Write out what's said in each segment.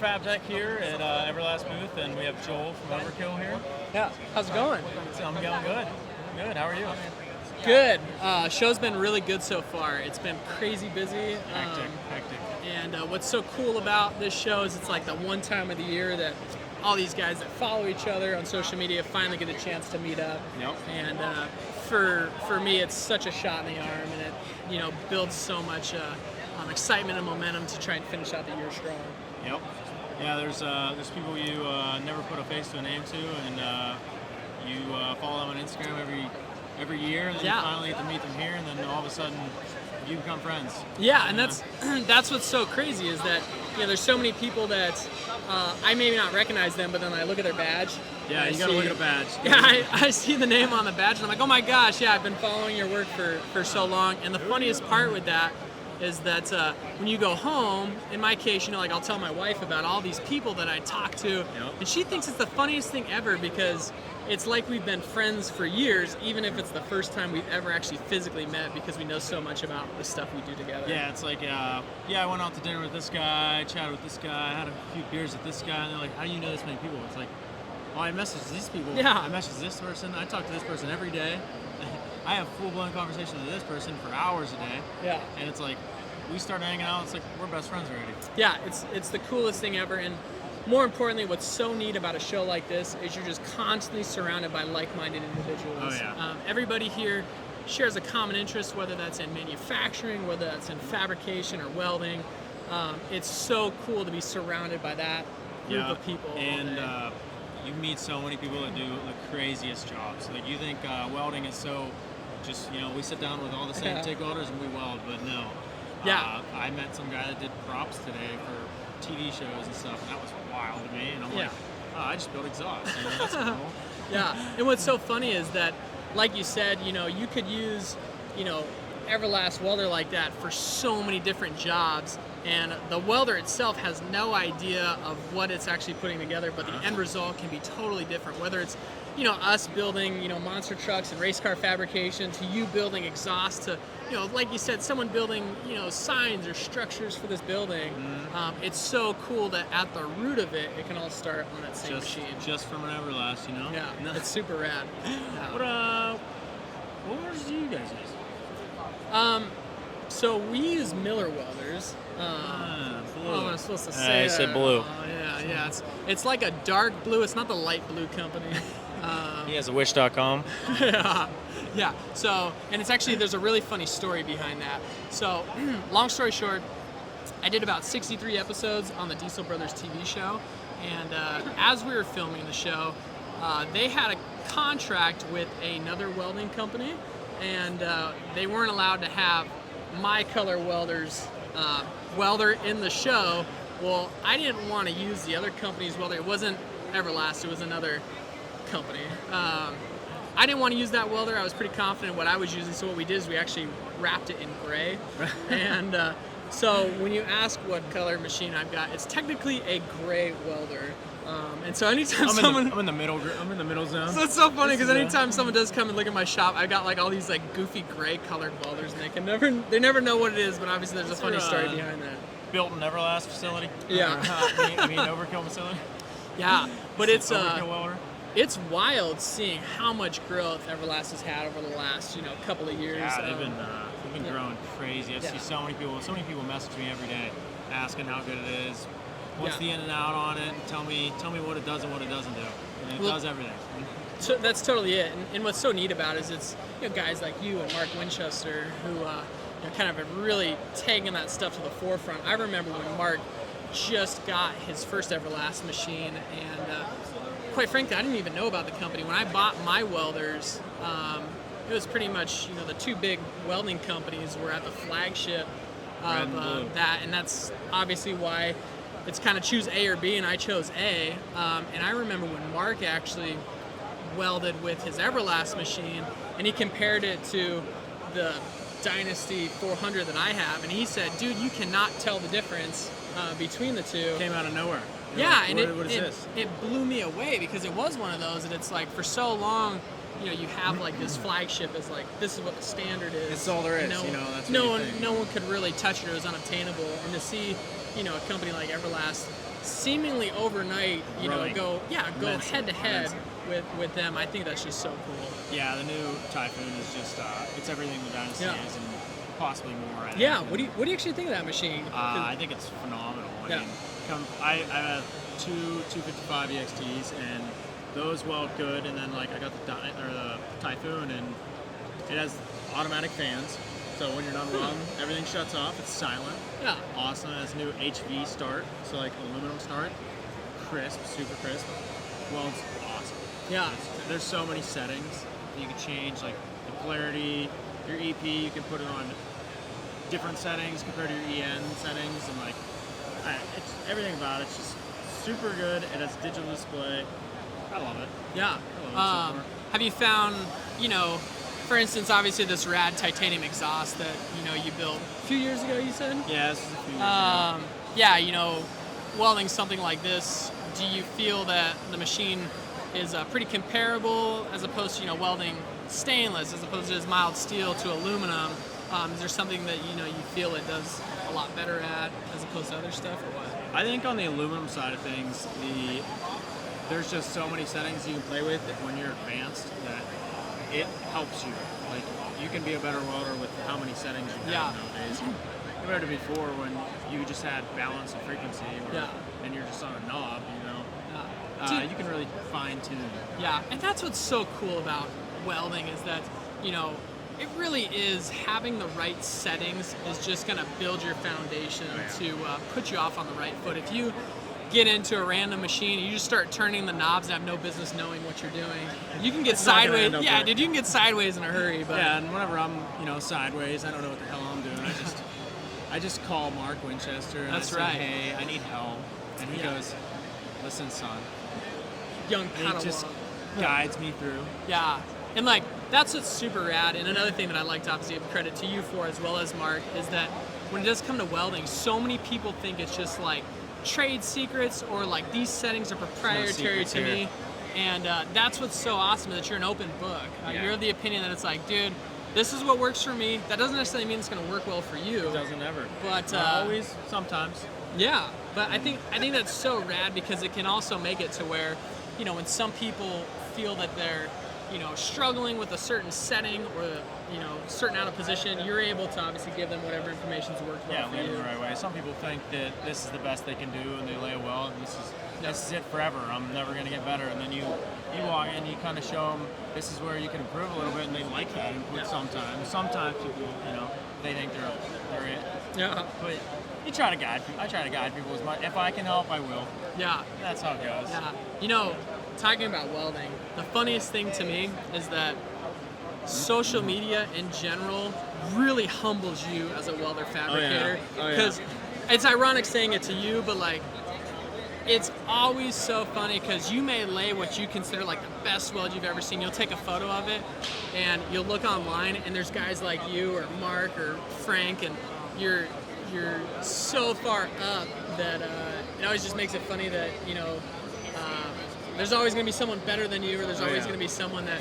FABTECH here at Everlast booth, and we have Joel from Overkill here. Yeah, how's it going? So I'm going good. Good. How are you? Good. Show's been really good so far. It's been crazy busy. Hectic. And what's so cool about this show is it's like the one time of the year that all these guys that follow each other on social media finally get a chance to meet up. Yep. And for me, it's such a shot in the arm, and it builds so much excitement and momentum to try and finish out the year strong. Yep. Yeah, there's people you never put a face to a name to, and you follow them on Instagram every year, and then you finally get to meet them here, and then all of a sudden you become friends. Yeah, and that's what's so crazy is that there's so many people that I maybe not recognize them, but then I look at their badge. Yeah, you gotta look at a badge. Yeah, I see the name on the badge, and I'm like, oh my gosh, yeah, I've been following your work for so long. And the funniest part with that is that when you go home, in my case, like I'll tell my wife about all these people that I talk to, and she thinks it's the funniest thing ever because it's like we've been friends for years, even if it's the first time we've ever actually physically met because we know so much about the stuff we do together. Yeah, it's like, I went out to dinner with this guy, chatted with this guy, had a few beers with this guy, and they're like, how do you know this many people? It's like, well, I message these people. Yeah. I message this person. I talk to this person every day. I have full-blown conversations with this person for hours a day. Yeah. And it's like, we start hanging out, it's like, we're best friends already. Yeah, it's the coolest thing ever. And more importantly, what's so neat about a show like this is you're just constantly surrounded by like-minded individuals. Oh, yeah. Everybody here shares a common interest, whether that's in manufacturing, whether that's in fabrication or welding. It's so cool to be surrounded by that group of people. And you meet so many people that do the craziest jobs. Like, you think welding is so just, we sit down with all the same TIG welders and we weld, but no. Yeah. I met some guy that did props today for TV shows and stuff, and that was wild to me. And I'm like, I just built exhaust. That's cool. Yeah. And what's so funny is that, like you said, you could use, Everlast welder like that for so many different jobs, and the welder itself has no idea of what it's actually putting together, but the end result can be totally different, whether it's us building monster trucks and race car fabrication, to you building exhaust, to like you said, someone building signs or structures for this building. It's so cool that at the root of it can all start on that same machine, just from an Everlast. Yeah. It's super rad. Yeah. What welders do you guys use? So we use Miller welders. Blue. Oh, I'm supposed to say I said blue. Yeah. It's like a dark blue. It's not the light blue company. He has a wish.com. Yeah. So, and it's actually, there's a really funny story behind that. So, long story short, I did about 63 episodes on the Diesel Brothers TV show, and as we were filming the show, they had a contract with another welding company, and they weren't allowed to have my color welder's welder in the show. Well, I didn't want to use the other company's welder. It wasn't Everlast, it was another company. I didn't want to use that welder. I was pretty confident in what I was using, so what we did is we actually wrapped it in gray. And so when you ask what color machine I've got, it's technically a gray welder. And so anytime I'm in the middle zone. So it's so funny because anytime someone does come and look at my shop, I got like all these like goofy gray colored welders, and they never know what it is, but obviously there's a funny story behind that. Built in Everlast facility? Yeah. You mean Overkill facility? Yeah, but it's Overkill welder? It's wild seeing how much growth Everlast has had over the last couple of years. Yeah, they've been growing crazy. I see so many people message me every day asking how good it is. What's the in and out on it? And tell me what it does and what it doesn't do. And it does everything. So that's totally it. And what's so neat about it is it's guys like you and Mark Winchester who kind of have really taken that stuff to the forefront. I remember when Mark just got his first Everlast machine, and quite frankly, I didn't even know about the company. When I bought my welders, it was pretty much the two big welding companies were at the flagship of that, and that's obviously why it's kind of choose A or B, and I chose A. And I remember when Mark actually welded with his Everlast machine, and he compared it to the Dynasty 400 that I have, and he said, dude, you cannot tell the difference between the two. Came out of nowhere. And it blew me away because it was one of those, and it's like for so long, you have like this flagship as like this is what the standard is. It's all there is. That's no one could really touch it. It was unobtainable, and to see a company like Everlast seemingly overnight, Really go immensely, head to head immensely. with them. I think that's just so cool. Yeah, the new Typhoon is just it's everything the Dynasty Yeah. is and possibly more. I think. Yeah. What do you actually think of that machine? I think it's phenomenal. Yeah. I mean, I have two 255 EXTs and those weld good, and then like I got the Typhoon, and it has automatic fans. So when you're done welding, everything shuts off. It's silent. Yeah. Awesome. It has new HV start, so like aluminum start, crisp, super crisp. Welds awesome. Yeah. There's so many settings that you can change, like the polarity, your EP. You can put it on different settings compared to your EN settings, and like it's everything about it's just super good. It has digital display. I love it. Yeah. I love it so far. Have you found, for instance, obviously this rad titanium exhaust that, you built a few years ago, you said? Yeah, this is a few years ago. Yeah, welding something like this, do you feel that the machine is pretty comparable as opposed to, welding stainless as opposed to just mild steel to aluminum? Is there something that, you feel it does a lot better at as opposed to other stuff, or what? I think on the aluminum side of things, there's just so many settings you can play with that when you're advanced that it helps you. Like, you can be a better welder with how many settings you have nowadays. Compared to before when you just had balance and frequency, and you're just on a knob, you can really fine tune. Yeah, and that's what's so cool about welding is that, it really is having the right settings is just going to build your foundation to put you off on the right foot. If you get into a random machine, you just start turning the knobs and have no business knowing what you're doing. You can get sideways. Yeah, dude, you can get sideways in a hurry. But yeah, and whenever I'm, sideways, I don't know what the hell I'm doing. I just call Mark Winchester and That's I say, right. hey, I need help. And he goes, listen, son. Young And he just guides me through. Yeah, and like that's what's super rad. And another thing that I like to obviously give credit to you for as well as Mark is that when it does come to welding, so many people think it's just like trade secrets or like these settings are proprietary to me. And that's what's so awesome that you're an open book. You're of the opinion that it's like, dude, this is what works for me. That doesn't necessarily mean it's going to work well for you. It doesn't ever. But not always, sometimes. Yeah, but I think that's so rad because it can also make it to where, when some people feel that they're, struggling with a certain setting or, certain out of position, you're able to obviously give them whatever information's worked well for lead you. them the right way. Some people think that this is the best they can do and they lay well and this is it forever. I'm never going to get better. And then you walk in, you kind of show them this is where you can improve a little bit, and they like that input sometimes. Sometimes people, they think they're it. Yeah. But I try to guide people as much. If I can help, I will. Yeah. That's how it goes. Yeah. Talking about welding, the funniest thing to me is that social media in general really humbles you as a welder fabricator. Because it's ironic saying it to you, but like, it's always so funny because you may lay what you consider like the best weld you've ever seen. You'll take a photo of it and you'll look online and there's guys like you or Mark or Frank and you're so far up that it always just makes it funny that, there's always going to be someone better than you or there's always going to be someone that,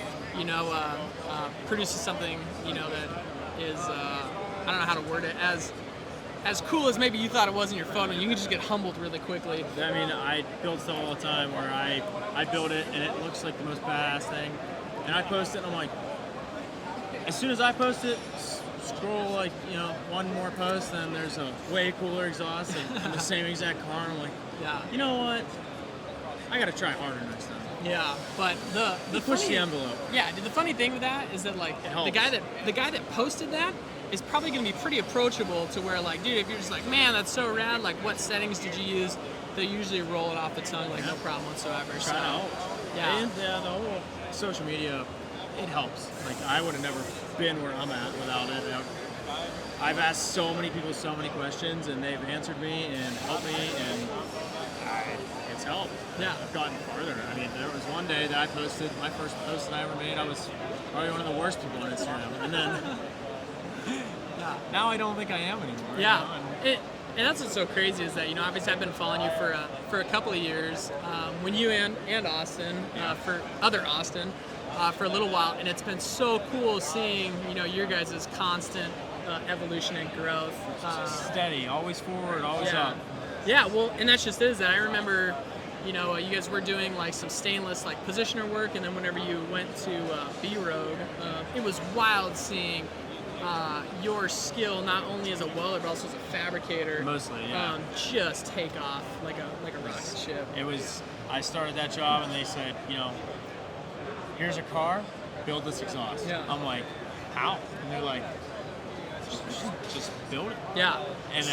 produces something, that is, I don't know how to word it, as cool as maybe you thought it was in your photo. You can just get humbled really quickly. I mean, I build stuff all the time where I build it and it looks like the most badass thing, and I post it and I'm like, as soon as I post it, scroll like one more post, then there's a way cooler exhaust and the same exact car, and I'm like, you know what? I gotta try harder next time. Yeah, but the push funny, the envelope. Yeah, the funny thing with that is that like the guy that posted that is probably going to be pretty approachable to where like, dude, if you're just like, man, that's so rad, like what settings did you use? They usually roll it off the tongue like no problem whatsoever. Try to help. And the whole social media, it helps. Like I would have never been where I'm at without it. I've asked so many people so many questions and they've answered me and helped me, and it's helped. Yeah. I've gotten farther. I mean, there was one day that I posted, my first post that I ever made, I was probably one of the worst people on Instagram. And then now I don't think I am anymore. Yeah. And that's what's so crazy is that, obviously I've been following you for a couple of years, when you and Austin, for other Austin, for a little while, and it's been so cool seeing, your guys' constant evolution and growth. Steady, always forward, always up. Yeah, well, and that's just that I remember, you know, you guys were doing like some stainless like positioner work, and then whenever you went to B-Road, it was wild seeing your skill not only as a welder but also as a fabricator. Mostly, yeah. Just take off like a rocket ship. It was. I started that job, and they said, you know, here's a car, build this exhaust. Yeah. I'm like, how? And they're like, just build it. Yeah. And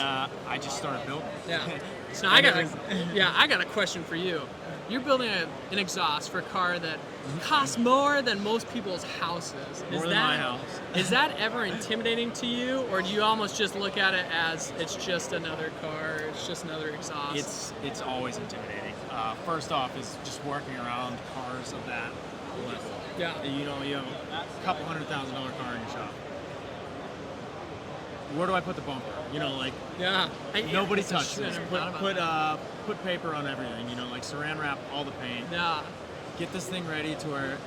I just started building. Yeah. So now I got a question for you. You're building an exhaust for a car that costs more than most people's houses. More than my house. Is that ever intimidating to you, or do you almost just look at it as it's just another car, it's just another exhaust? It's always intimidating. First off is just working around cars of that level. Yeah. You know, you have a couple $100,000 car in your shop. Where do I put the bumper? You know, like nobody touches this. Put paper on everything. You know, like saran wrap all the paint. Yeah. Get this thing ready to where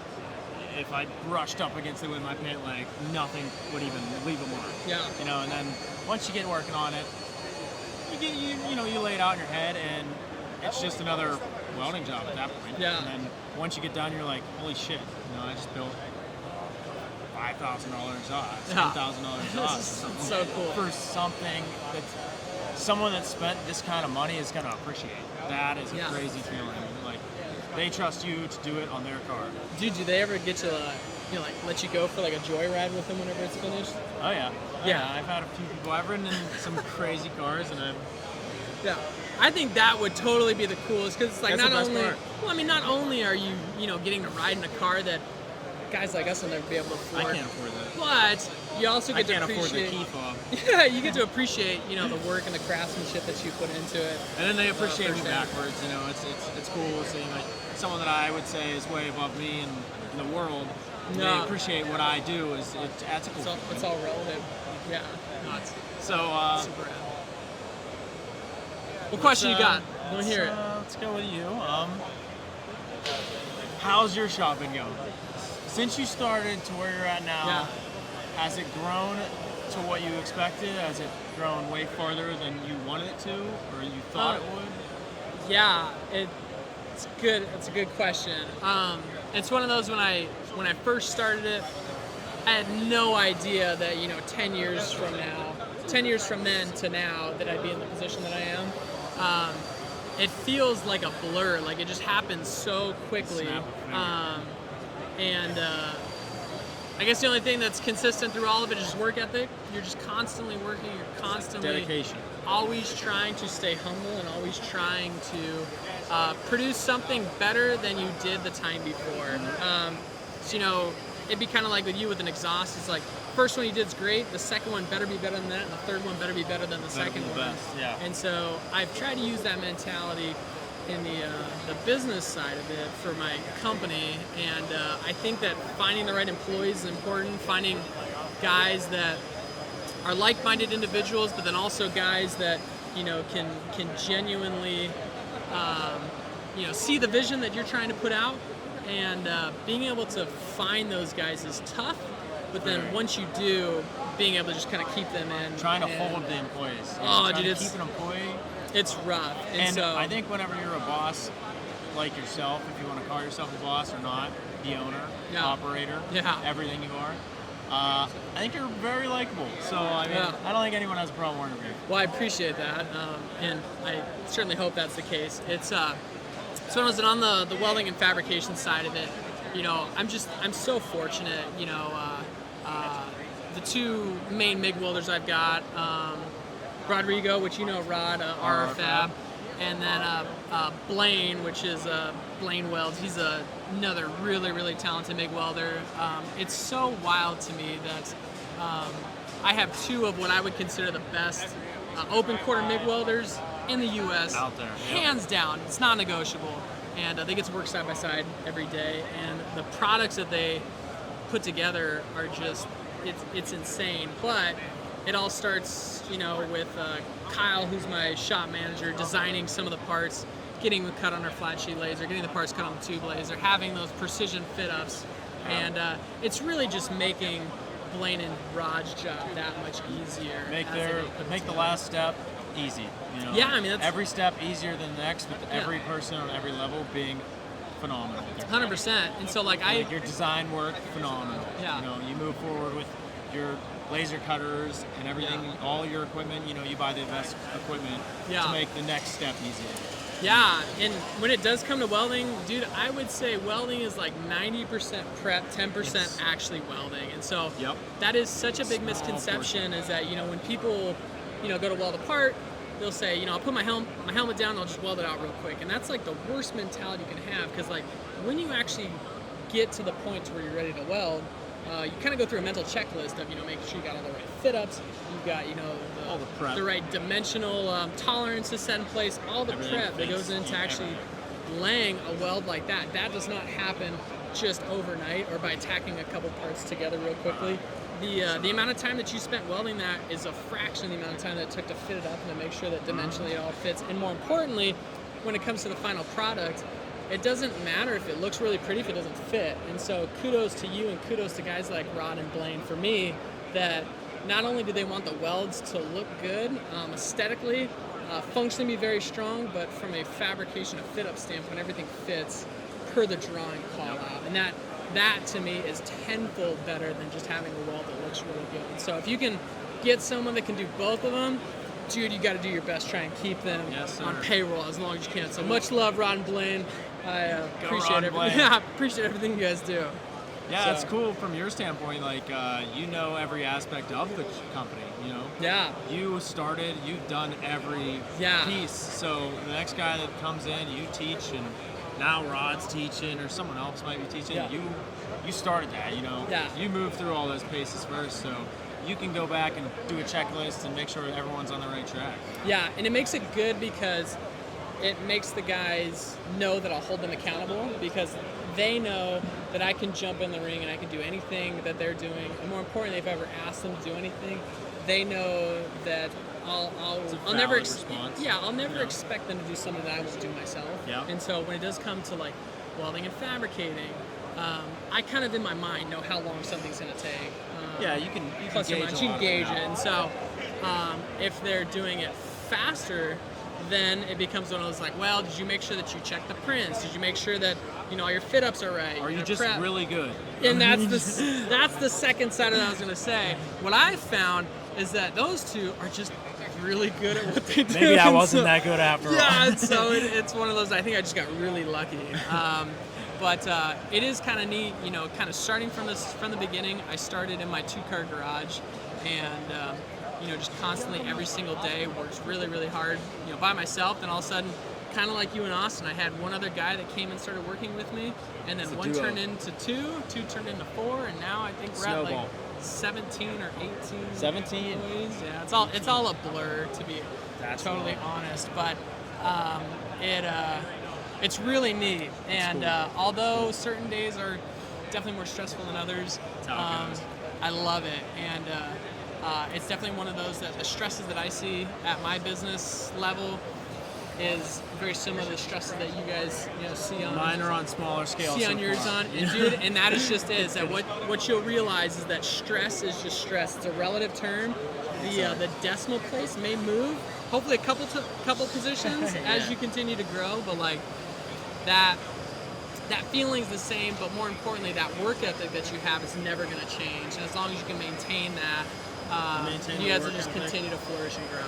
if I brushed up against it with my paint leg, nothing would even leave a mark. Yeah. You know, and then once you get working on it, you lay it out in your head, and it's just another welding job at that point. Yeah. And then once you get done, you're like, holy shit! You know, I just built $5,000 exhaust, $10,000 exhaust. It's so cool. For something that someone that spent this kind of money is going to appreciate. That is a crazy feeling. Like, they trust you to do it on their car. Dude, do they ever get to like let you go for like a joyride with them whenever it's finished? Oh yeah. Yeah. I've had a few people. I've ridden in some crazy cars, and Yeah. I think that would totally be the coolest, because it's like That's the best part. well, I mean, not only are you getting to ride in a car that guys like us will never be able to afford. I can't afford that. But you also get to appreciate. I can't afford the key fob. Yeah, you get to appreciate the work and the craftsmanship that you put into it. And then they appreciate me firsthand. backwards. You know, it's cool seeing like someone that I would say is way above me in the world. No. They appreciate what I do. That's a cool. It's all relative. Yeah. No, it's So. super rad. What question you got? Let me hear it. Let's go with you. How's your shop been going? Since you started to where you're at now, has it grown to what you expected? Has it grown way farther than you wanted it to, or you thought it would? Yeah, it's good. It's a good question. It's one of those when I first started it, I had no idea that 10 years from then to now that I'd be in the position that I am. It feels like a blur. Like it just happens so quickly. And I guess the only thing that's consistent through all of it is just work ethic. You're just constantly working. You're constantly dedication. Always trying to stay humble and always trying to produce something better than you did the time before. So it'd be kind of like with you with an exhaust. It's like first one you did is great. The second one better be better than that, and the third one better be better than the second one. Best, yeah. And so I've tried to use that mentality in the business side of it for my company, and I think that finding the right employees is important. Finding guys that are like-minded individuals, but then also guys that can genuinely see the vision that you're trying to put out, and being able to find those guys is tough. But then once you do, being able to just kind of keep them in. Trying to hold the employees. Keep an employee. It's rough. And so I think whenever you're a boss like yourself, if you want to call yourself a boss or not, the owner, operator, everything you are, I think you're very likable. So, I mean, I don't think anyone has a problem working with you. Well, I appreciate that, and I certainly hope that's the case. It's so when I was on the welding and fabrication side of it, I'm so fortunate. The two main MIG welders I've got, Rodrigo, which Rod, RFab, and then Blaine, which is Blaine Welds. He's another really, really talented MIG welder. It's so wild to me that I have two of what I would consider the best open quarter MIG welders in the U.S. Out there, hands down. It's not negotiable, and they get to work side by side every day. And the products that they put together are just it's insane. But it all starts, with Kyle, who's my shop manager, designing some of the parts, getting them cut on our flat sheet laser, getting the parts cut on the tube laser, having those precision fit-ups. And it's really just making Blaine and Rod's job that much easier. Make the last step easy. You know? Yeah, I mean, that's every step easier than the next, with every person on every level being phenomenal. 100%. And so like your design work, phenomenal. Yeah. You know, you move forward with your laser cutters and everything, all your equipment. You know, you buy the best equipment to make the next step easier. Yeah, and when it does come to welding, dude, I would say welding is like 90% prep, 10% actually welding. And so that is such a big misconception is that, you know, when people, you know, go to weld a part, they'll say, you know, I'll put my helmet down and I'll just weld it out real quick. And that's like the worst mentality you can have, because like when you actually get to the point to where you're ready to weld, you kind of go through a mental checklist of, you know, making sure you got all the right fit ups, you've got, you know, the right dimensional tolerances set in place, all the prep that goes into actually laying a weld like that. That does not happen just overnight or by tacking a couple parts together real quickly. The amount of time that you spent welding that is a fraction of the amount of time that it took to fit it up and to make sure that dimensionally it all fits. And more importantly, when it comes to the final product, it doesn't matter if it looks really pretty if it doesn't fit. And so kudos to you and kudos to guys like Rod and Blaine for me, that not only do they want the welds to look good aesthetically, functionally be very strong, but from a fabrication, a fit-up standpoint, everything fits per the drawing call out. And that to me is tenfold better than just having a weld that looks really good. And so if you can get someone that can do both of them, dude, you got to do your best, try and keep them on payroll as long as you can. So much love, Rod and Blaine. I appreciate everything. Yeah, appreciate everything you guys do. Yeah, it's cool from your standpoint. Like, you know every aspect of the company. You know. Yeah. You started. You've done every piece. So the next guy that comes in, you teach, and now Rod's teaching, or someone else might be teaching. Yeah. You started that. You know. Yeah. You moved through all those paces first, so you can go back and do a checklist and make sure everyone's on the right track. Yeah, and it makes it good because it makes the guys know that I'll hold them accountable, because they know that I can jump in the ring and I can do anything that they're doing. And more importantly, if I ever ask them to do anything, they know that I'll never expect them to do something that I won't do myself. Yeah. And so when it does come to like welding and fabricating, I kind of in my mind know how long something's going to take. You can plus or minus, you can gauge it. And so if they're doing it faster, then it becomes one of those like, well, did you make sure that you checked the prints? Did you make sure that, you know, all your fit ups are right? Are you just prep? Really good? And that's the second side of that I was going to say. What I found is that those two are just really good at what they do. Maybe I wasn't that good after all. Yeah, so it's one of those, I think I just got really lucky. But it is kind of neat, you know, kind of starting from the beginning. I started in my 2-car garage, and you know, just constantly every single day worked really, really hard, you know, by myself. Then all of a sudden, kind of like you in Austin, I had one other guy that came and started working with me, and then one turned into two turned into 4, and now I think we're at like 17 or 18. 17. Employees. Yeah, it's all a blur, to be totally honest. But it's really neat, and although certain days are definitely more stressful than others, I love it, and it's definitely one of those that the stresses that I see at my business level is very similar to the stresses that you guys, you know, see on mine are on smaller scale. See on yours on, and dude, and that is just is that what you'll realize is that stress is just stress. It's a relative term. The decimal place may move, hopefully a couple positions as you continue to grow, but like that feeling's the same. But more importantly, that work ethic that you have is never going to change, and as long as you can maintain that. You guys will just continue to flourish and grow.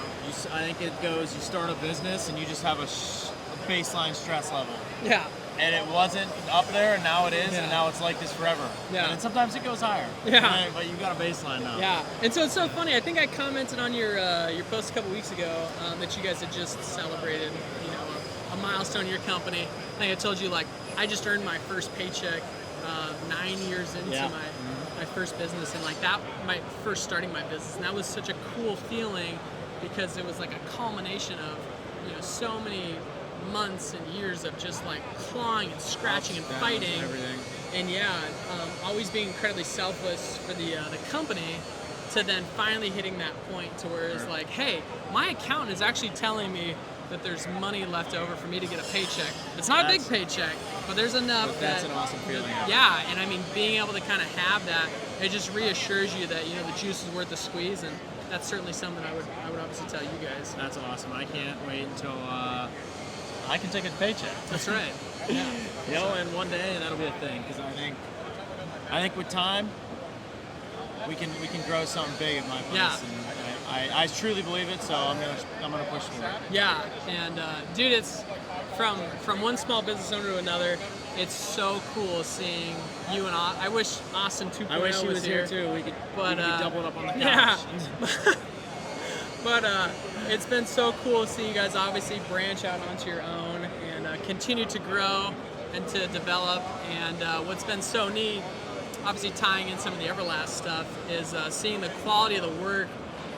I think it goes, you start a business and you just have a baseline stress level. Yeah. And it wasn't up there, and now it is, and now it's like this forever. Yeah. And sometimes it goes higher. Yeah. Right? But you got a baseline now. Yeah. And so it's so funny. I think I commented on your post a couple weeks ago that you guys had just celebrated, you know, a milestone in your company. I think I told you, like, I just earned my first paycheck 9 years into my first business, and like that, my first starting my business, and that was such a cool feeling because it was like a culmination of, you know, so many months and years of just like clawing and scratching and fighting, and always being incredibly selfless for the company, to then finally hitting that point to where it's like, hey, my accountant is actually telling me that there's money left over for me to get a paycheck. It's not a big paycheck, but there's enough that's an awesome feeling. Yeah, and I mean, being able to kind of have that, it just reassures you that, you know, the juice is worth the squeeze, and that's certainly something I would obviously tell you guys. That's awesome. I can't wait until I can take a paycheck. That's right. Yeah. You know, and one day that'll be a thing, because I think with time we can grow something big at my place. Yeah. And I truly believe it, so I'm gonna push for it. Yeah, and dude, it's from one small business owner to another. It's so cool seeing you and I wish Austin 2.0 I wish he was here too. We could double it up on the couch. Yeah. But it's been so cool to see you guys obviously branch out onto your own and continue to grow and to develop. And what's been so neat, obviously tying in some of the Everlast stuff, is seeing the quality of the work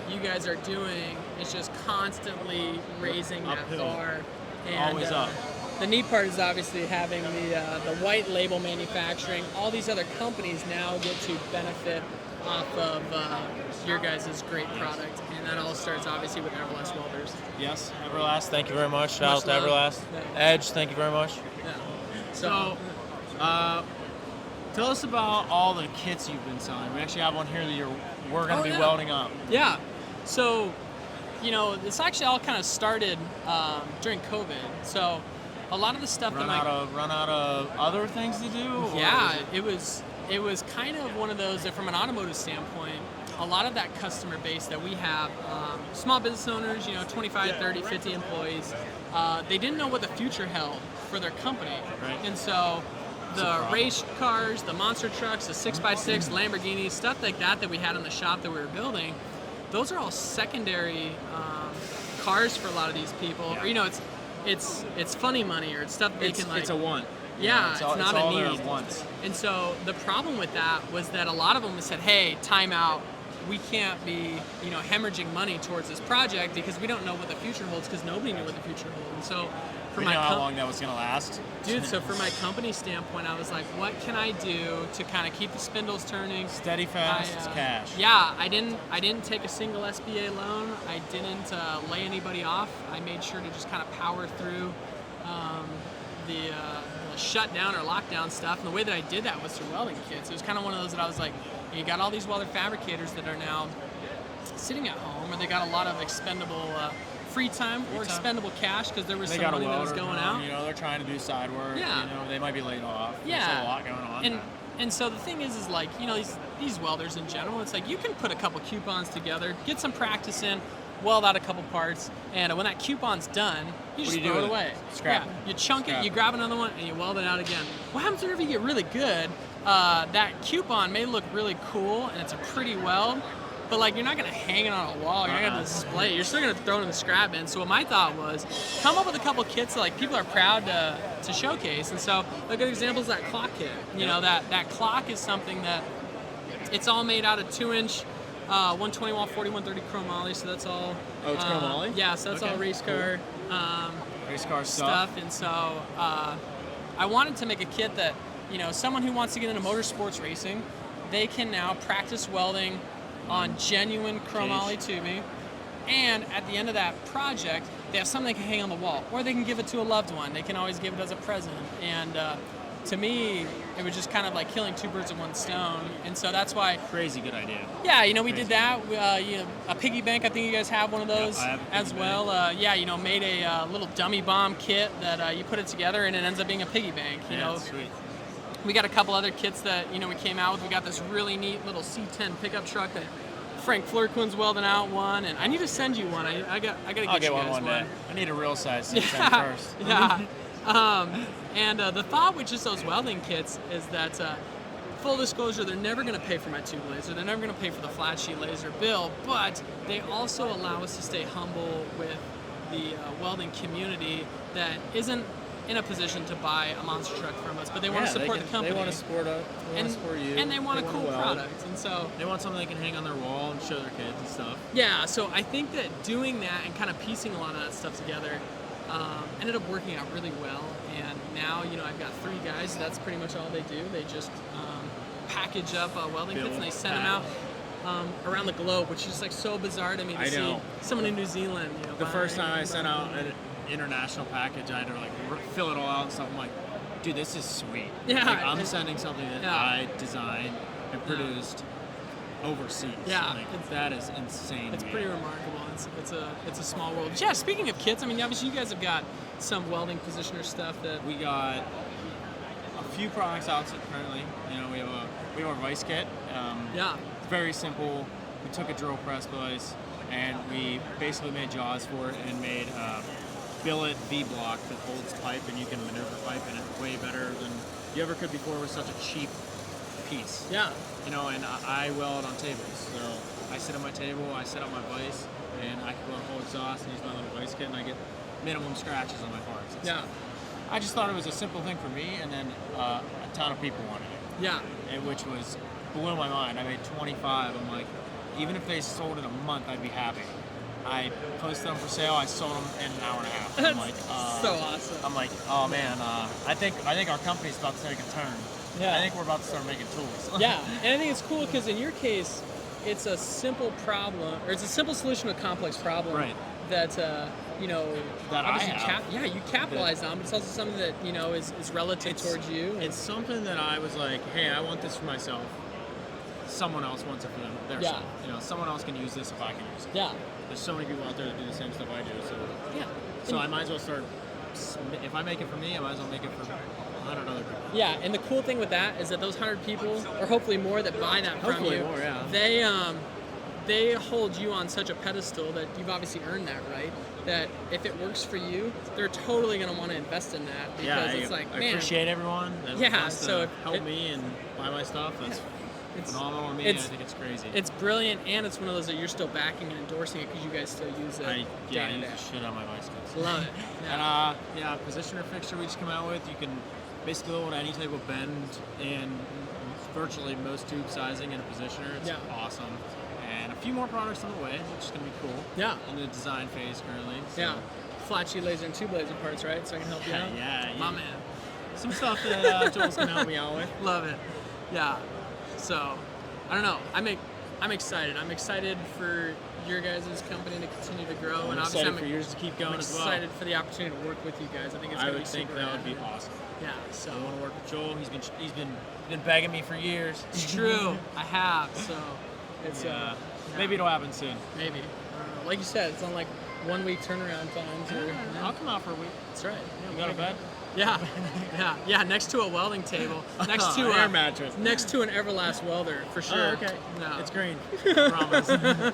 you guys are doing is just constantly raising that Uphill. bar. And, Always up. The neat part is obviously having the white label manufacturing. All these other companies now get to benefit off of your guys' great product, and that all starts obviously with Everlast Welders. Yes, Everlast. Thank you very much. Shout out to love. Everlast. Yeah. Edge. Thank you very much. Yeah. So, tell us about all the kits you've been selling. We actually have one here that we're going to be welding up. Yeah. So, you know, this actually all kind of started during COVID. So, a lot of the stuff Run out of other things to do? Or yeah, it was kind of one of those that, from an automotive standpoint, a lot of that customer base that we have, small business owners, you know, 25, 30, 50 employees, they didn't know what the future held for their company. Right. And so the race cars, the monster trucks, the 6x6, Lamborghinis, stuff like that we had in the shop that we were building, those are all secondary cars for a lot of these people. Yeah. Or, you know, it's funny money, or it's stuff they can like. It's a want. Yeah, it's it's not a all need. there at once. And so the problem with that was that a lot of them said, "Hey, time out. We can't be, you know, hemorrhaging money towards this project because we don't know what the future holds, because nobody knew what the future holds." And so for We my know how long that was going to last. dude, so for my company standpoint, I was like, what can I do to kind of keep the spindles turning? Steady, fast, cash. Yeah, I didn't take a single SBA loan. I didn't lay anybody off. I made sure to just kind of power through the shutdown or lockdown stuff. And the way that I did that was through welding kits. It was kind of one of those that I was like, you got all these welder fabricators that are now sitting at home, or they got a lot of expendable free time or expendable cash because there was some money that was going out. You know, they're trying to do side work. Yeah. You know, they might be laid off. Yeah. There's a lot going on. And so the thing is like, you know, these welders in general, it's like you can put a couple coupons together, get some practice in, weld out a couple parts, and when that coupon's done, you just throw it away. Scrap it. You chunk it, you grab another one, and you weld it out again. What happens whenever you get really good? That coupon may look really cool, and it's a pretty weld, but like you're not gonna hang it on a wall, you're not gonna display it, you're still gonna throw it in the scrap bin. So what my thought was, come up with a couple kits that like people are proud to showcase. And so a good example is that clock kit. You know, that clock is something that it's all made out of 2-inch 120 wall 4130 chromoly, so that's all. Oh, it's chromoly? Yeah, so that's all race car race car stuff. And so I wanted to make a kit that, you know, someone who wants to get into motorsports racing, they can now practice welding on genuine chromoly tubing, and at the end of that project, they have something they can hang on the wall, or they can give it to a loved one. They can always give it as a present. And to me, it was just kind of like killing two birds with one stone. And so that's why. Crazy good idea. Yeah, you know, we did that. You know, a piggy bank. I think you guys have one of those as well. Yeah, you know, made a little dummy bomb kit that you put it together, and it ends up being a piggy bank. You know, sweet. We got a couple other kits that, you know, we came out with. We got this really neat little C10 pickup truck that Frank Flurquin's welding out one, and I need to send you one. I gotta get I'll you get guys one day. I need a real size C10 Yeah, first. yeah. And the thought with just those welding kits is that, full disclosure, they're never going to pay for my tube laser. They're never going to pay for the flat sheet laser bill, but they also allow us to stay humble with the welding community that isn't in a position to buy a monster truck from us, but they want to support the company. They want to support us. They want to support you. And they want a cool product. And so they want something they can hang on their wall and show their kids and stuff. yeah, so I think that doing that and kind of piecing a lot of that stuff together ended up working out really well. And now, you know, I've got 3 guys. That's pretty much all they do. They just package up welding kits and they send them out around the globe, which is like so bizarre to me to see someone in New Zealand. You know, The first time I sent out an international package, I had to like fill it all out and stuff. I'm like, dude, this is sweet. Yeah, like, I'm sending something that I designed and produced. overseas. Yeah. Like, that is insane. It's pretty remarkable. It's a small world. But yeah, speaking of kits, I mean, obviously you guys have got some welding positioner stuff that we got a few products out currently. You know, we have a vice kit. yeah. It's very simple. We took a drill press vise and we basically made jaws for it and made billet V-block that holds pipe, and you can maneuver pipe in it way better than you ever could before with such a cheap piece. Yeah. You know, and I weld on tables. So I sit at my table, I set up my vise, and I can go on full exhaust and use my little vise kit, and I get minimum scratches on my parts. Yeah. I just thought it was a simple thing for me, and then a ton of people wanted it. Yeah. And which was blew my mind. I made 25. I'm like, even if they sold in a month, I'd be happy. I posted them for sale. I sold them in an hour and a half. I'm like, so awesome. I'm like, oh man, I think our company's about to take a turn. Yeah. I think we're about to start making tools. Yeah, and I think it's cool because in your case, it's a simple problem, or it's a simple solution to a complex problem. Right. That you know, that obviously I have. you capitalize on, but it's also something that you know is relative towards you. It's something that I was like, hey, I want this for myself. Someone else wants it for them. Self. You know, someone else can use this if I can use it. Yeah. There's so many people out there that do the same stuff I do. So yeah. So I might as well start. If I make it for me, I might as well make it for 100 other people. Yeah, and the cool thing with that is that those 100 people, or hopefully more, that buy that from you, more, yeah. they hold you on such a pedestal that you've obviously earned that, right? That if it works for you, they're totally going to want to invest in that because it's like, I man, appreciate everyone that wants to help me and buy my stuff. That's phenomenal to me. I think it's crazy. It's brilliant, and it's one of those that you're still backing and endorsing it because you guys still use it. I use the shit on my bicycles. Love it. Yeah. And positioner fixture we just come out with. You can basically load any type of bend in virtually most tube sizing in a positioner. It's awesome. And a few more products on the way, which is going to be cool. Yeah. In the design phase currently. So. Yeah. Flat sheet laser and tube laser parts, right? So I can help you out. Yeah. My man. Some stuff that Joel's going to help me out with. Love it. Yeah. So, I don't know. I'm excited. I'm excited for your guys' company to continue to grow, and obviously excited for yours to keep going as well. I'm excited for the opportunity to work with you guys. I think it's going to be super that would be awesome. Yeah. So I want to work with Joel. He's been begging me for years. It's true. I have. So it's maybe it'll happen soon. Maybe. Like you said, it's on like 1 week turnaround times. I'll come out for a week. That's right. You got a bed? Yeah, yeah. Next to a welding table, next to an air mattress, next to an Everlast welder for sure. Oh, okay. No, it's green. Promise. So one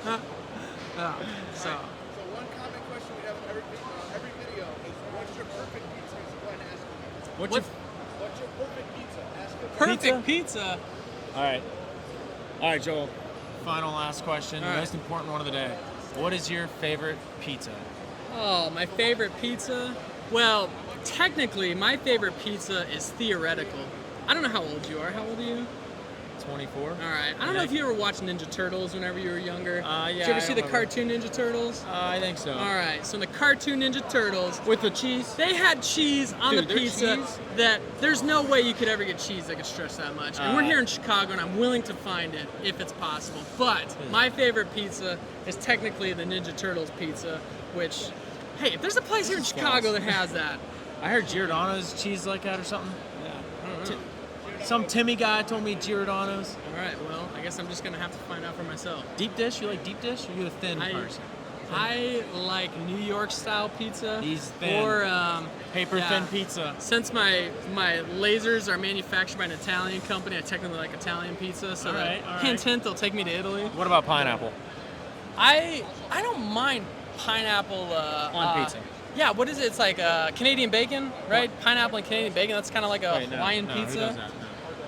common question we have in every video is, "What's your perfect pizza?" Is what I ask you. What's your perfect pizza? Ask you. Perfect pizza. All right, Joel. Final last question. The most important one of the day. What is your favorite pizza? Oh, my favorite pizza? Well, technically, my favorite pizza is theoretical. I don't know how old you are. How old are you? 24. All right. I don't know if you ever watched Ninja Turtles whenever you were younger. Yeah. Did you ever see the cartoon Ninja Turtles? I think so. All right. So in the cartoon Ninja Turtles, with the cheese, they had cheese on the pizza cheese? that there's no way you could ever get cheese that could stretch that much. And we're here in Chicago, and I'm willing to find it if it's possible. But my favorite pizza is technically the Ninja Turtles pizza, which, hey, if there's a place here in Chicago that has that. I heard Giordano's cheese like that or something. Some Timmy guy told me Giordano's. All right, well, I guess I'm just gonna have to find out for myself. Deep dish? You like deep dish? Or are you a thin person? I like New York style pizza. He's thin. Or paper thin pizza. Since my lasers are manufactured by an Italian company, I technically like Italian pizza. So hint, they'll take me to Italy. What about pineapple? I don't mind pineapple on pizza. Yeah, what is it? It's like Canadian bacon, right? What? Pineapple and Canadian bacon. That's kind of like a Hawaiian pizza. Who does that? No.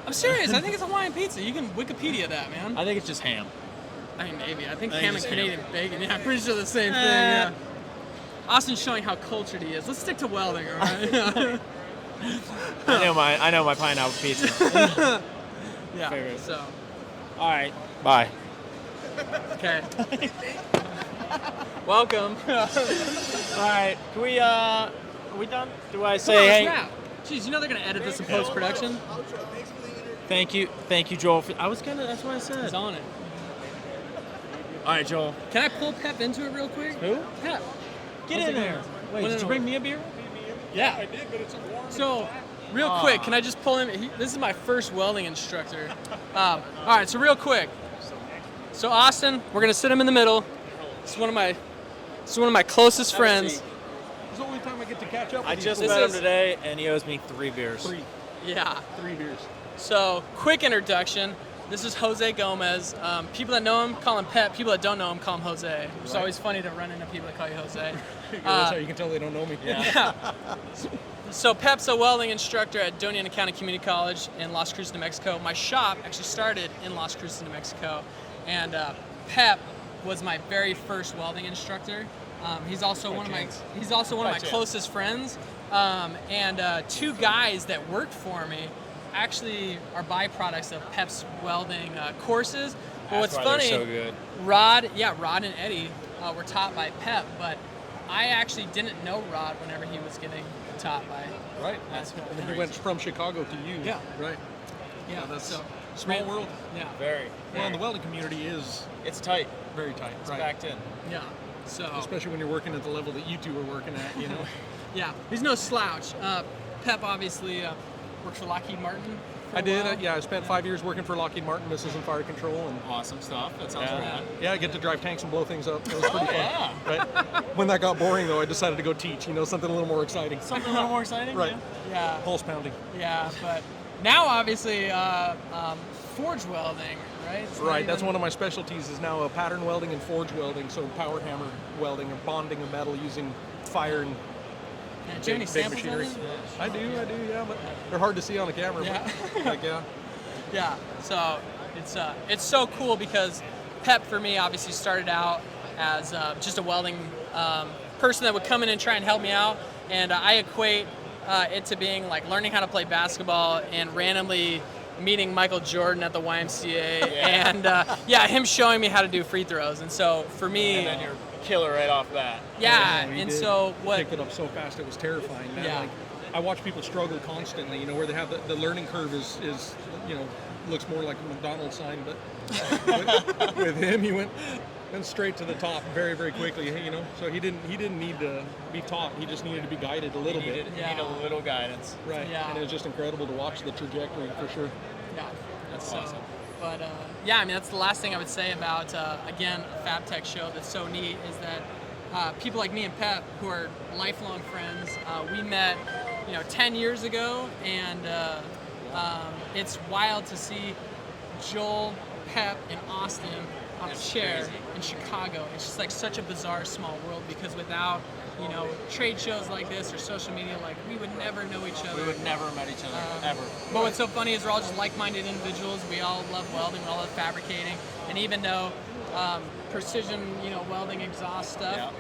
I'm serious. I think it's a Hawaiian pizza. You can Wikipedia that, man. I think it's just ham. I mean, maybe. I think ham and Canadian bacon. Yeah, I'm pretty sure the same thing. Yeah. Austin's showing how cultured he is. Let's stick to welding, all right? I know my pineapple pizza. Yeah. Favorite. So. All right. Bye. Okay. Welcome. All right. Can we? Are we done? Do I say hey? Yeah. Jeez, you know they're gonna edit this in post production. Thank you, Joel. That's what I said. He's on it. All right, Joel. Can I pull Pep into it real quick? Who? Pep. Get in there. Wait, did you bring me a beer? Yeah. I did, but it's a warm. So, real quick, can I just pull him? This is my first welding instructor. All right, so real quick. So Austin, we're gonna sit him in the middle. It's one of my closest friends. This is the only time I get to catch up with I you. just This met him is- today, and he owes me 3 beers. Yeah. 3 beers. So quick introduction. This is Jose Gomez. People that know him call him Pep. People that don't know him call him Jose. It's always funny to run into people that call you Jose. That's how you can tell they don't know me. Yeah. So Pep's a welding instructor at Doña Ana County Community College in Las Cruces, New Mexico. My shop actually started in Las Cruces, New Mexico, and Pep was my very first welding instructor. He's also one of my closest friends, and 2 guys that worked for me actually are byproducts of Pep's welding courses. But what's funny, so good. Rod and Eddie were taught by Pep, but I actually didn't know Rod whenever he was getting taught by. Right. That's And then he went from Chicago to you. Yeah. Right. Yeah, That's so small world. Yeah, Very. Well, and the welding community is It's tight. very tight. It's Right. backed in. yeah. So Especially when you're working at the level that you two are working at, you know. yeah, he's no slouch. Pep obviously worked for Lockheed Martin. For I a did. while. Yeah, I spent 5 years working for Lockheed Martin Missiles and Fire Control, and Awesome stuff. That sounds rad. yeah, I get to drive tanks and blow things up. It was pretty fun. Yeah. Right. When that got boring, though, I decided to go teach. You know, something a little more exciting. Something a little more exciting? Right. Yeah, Pulse pounding. yeah, but now obviously forge welding, right? It's not Right. That's even- one of my specialties. Is now pattern welding and forge welding. So power hammer welding or bonding a metal using fire and Yeah, do you have any big samples machinery. of it? I do. Yeah, but they're hard to see on the camera. Yeah. But, like, yeah. Yeah, so it's so cool because Pep for me obviously started out as just a welding person that would come in and try and help me out, and I equate it to being like learning how to play basketball and randomly meeting Michael Jordan at the YMCA, and him showing me how to do free throws, and so for me, And then you're killer right off bat. yeah, You and did. so what? Picked it up so fast it was terrifying. Man. Yeah. Like, I watch people struggle constantly. You know, where they have the learning curve is you know, looks more like a McDonald's sign, but with him he went straight to the top very, very quickly. You know, so he didn't need to be taught. He just needed to be guided a little You bit. need a little guidance. Right. Yeah. And it was just incredible to watch the trajectory for sure. Yeah, That's so, awesome. But yeah, I mean that's the last thing I would say about again a FABTECH show that's so neat is that people like me and Pep, who are lifelong friends, we met 10 years ago, and it's wild to see Joel, Pep, and Austin on a chair in Chicago. It's just like such a bizarre small world because without trade shows like this or social media, like we would never know each other. We would never have met each other, ever. But what's so funny is we're all just like-minded individuals. We all love welding, we all love fabricating, and even though precision, welding exhaust stuff,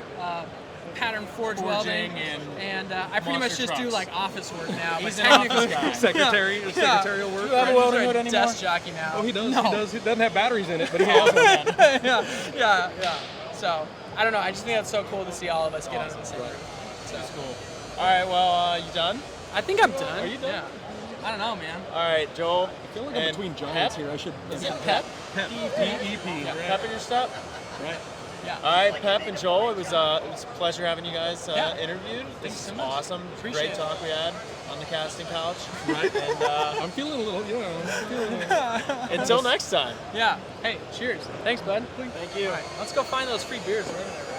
pattern forge welding, and I pretty much monster just do trucks. like office work now. He's but an office technically, guy. Secretarial work. Do you have a right? welding I'm hood a anymore? desk jockey now. Oh, he does. No. He does. He doesn't have batteries in it, but he has one. yeah. So I don't know. I just think that's so cool to see all of us get under the same roof. So That's cool. All right, well, you done? I think I'm done. Are you done? Yeah. I don't know, man. All right, Joel. I feel like I'm and between giants Pep? here. I should. Is it Pep? Pep. P-E-P. Yeah, Right. Pep in your step? Right. Yeah. All right, Pep and Joel, it was a pleasure having you guys interviewed. Thanks This so is much. awesome. Appreciate Great it. talk we had on the casting couch. Right. And I'm feeling a little, I'm feeling a little. until next time. Yeah. Hey, cheers. Thanks, bud. Thank you. All right, let's go find those free beers.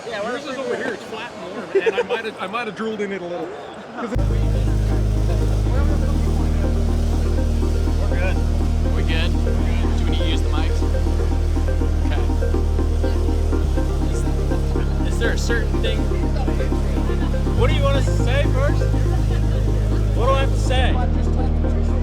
Yeah, Yours is over here. It's flat and warm, and I might have drooled in it a little. We're good. We good? Do we need to use the mics? Okay. Is there a certain thing? What do you want us to say first? What do I have to say?